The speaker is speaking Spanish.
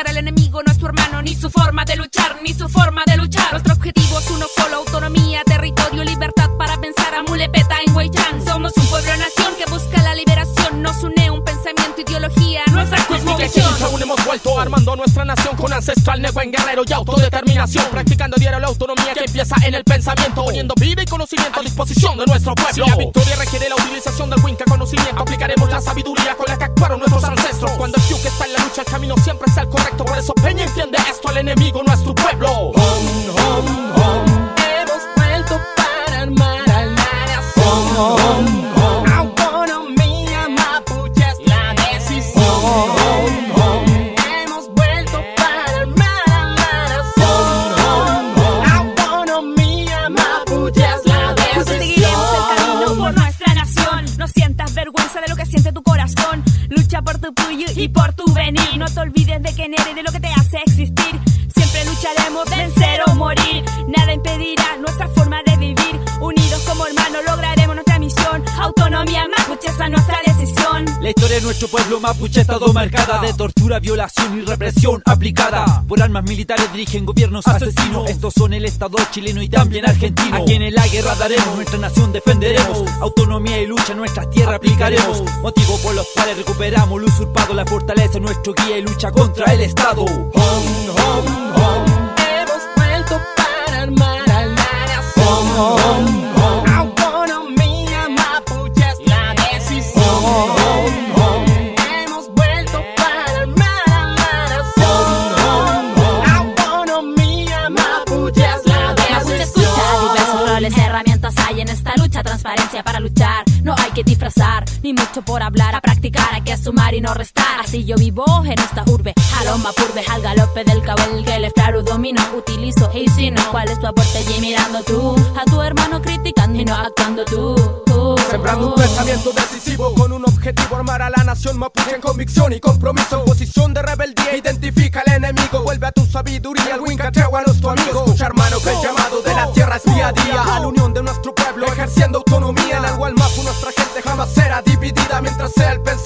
para el enemigo no es tu hermano, ni su forma de luchar, ni su forma de luchar. Nuestro objetivo es uno solo, autonomía, territorio, libertad para pensar a Mulepeta en Huaychán. Somos un pueblo-nación que busca la liberación, nos une un pensamiento, ideología, nuestra cosmovisión. Aún hemos vuelto armando nuestra nación con ancestral buen guerrero y autodeterminación, practicando diario la autonomía que empieza en el pensamiento, poniendo vida y conocimiento a disposición de nuestro pueblo. Si la victoria requiere la utilización del Winca conocimiento, aplicaremos la sabiduría con la que actuaron nuestros ancestros. Cuando el Fiuque está en la lucha, el camino siempre está el correcto. Por eso Peña entiende esto, el enemigo no es tu pueblo. Hemos vuelto para armar a la nación. Autonomía mapuche es la decisión. Hemos vuelto para armar a la nación. Autonomía mapuche es la decisión. Seguiremos el camino por nuestra nación. No sientas vergüenza de lo que siente tu corazón. Lucha por tu puyo y por tu venir. No te olvides de quién eres y de lo que te hace existir. Siempre lucharemos, vencer o morir. Nada impedirá nuestra forma de vivir. Unidos como hermanos lograremos nuestra misión. Autonomía mapuche, esa es nuestra decisión. La historia de nuestro pueblo mapuche ha estado marcada de tortura, violación y represión aplicada por armas militares, dirigen gobiernos asesinos. Estos son el Estado chileno y también argentino. A quien en la guerra daremos, nuestra nación defenderemos. Autonomía y lucha en nuestras tierras aplicaremos. Motivos por los cuales recuperamos lo usurpado. La fortaleza nuestro guía y lucha contra el Estado. Hemos vuelto para armar a la nación. Autonomía mapuche es la decisión. Hemos vuelto para armar a la nación. Autonomía mapuche es la Mapuche escucha, decisión. diversos roles, herramientas hay en esta lucha. Transparencia para luchar, no hay que disfrazar, ni mucho por hablar. A practicar hay que sumar y no restar. Así yo vivo en esta urbe, Jaloma purbe, al galope del cabel que el claro domino, utilizo y si no, ¿cuál es tu aporte allí mirando tú? A tu hermano criticando y no actuando tú. Sembrando un pensamiento decisivo con un objetivo, armar a la nación mapuche en convicción y compromiso. En posición de rebeldía, identifica al enemigo. Vuelve a tu sabiduría, el Winca Tregua es tu amigo. Escucha hermano que el llamado de la tierra es día a día. A la unión de nuestro pueblo ejerciendo autonomía. En el Mapu nuestra gente jamás será dividida. Mientras sea el pensamiento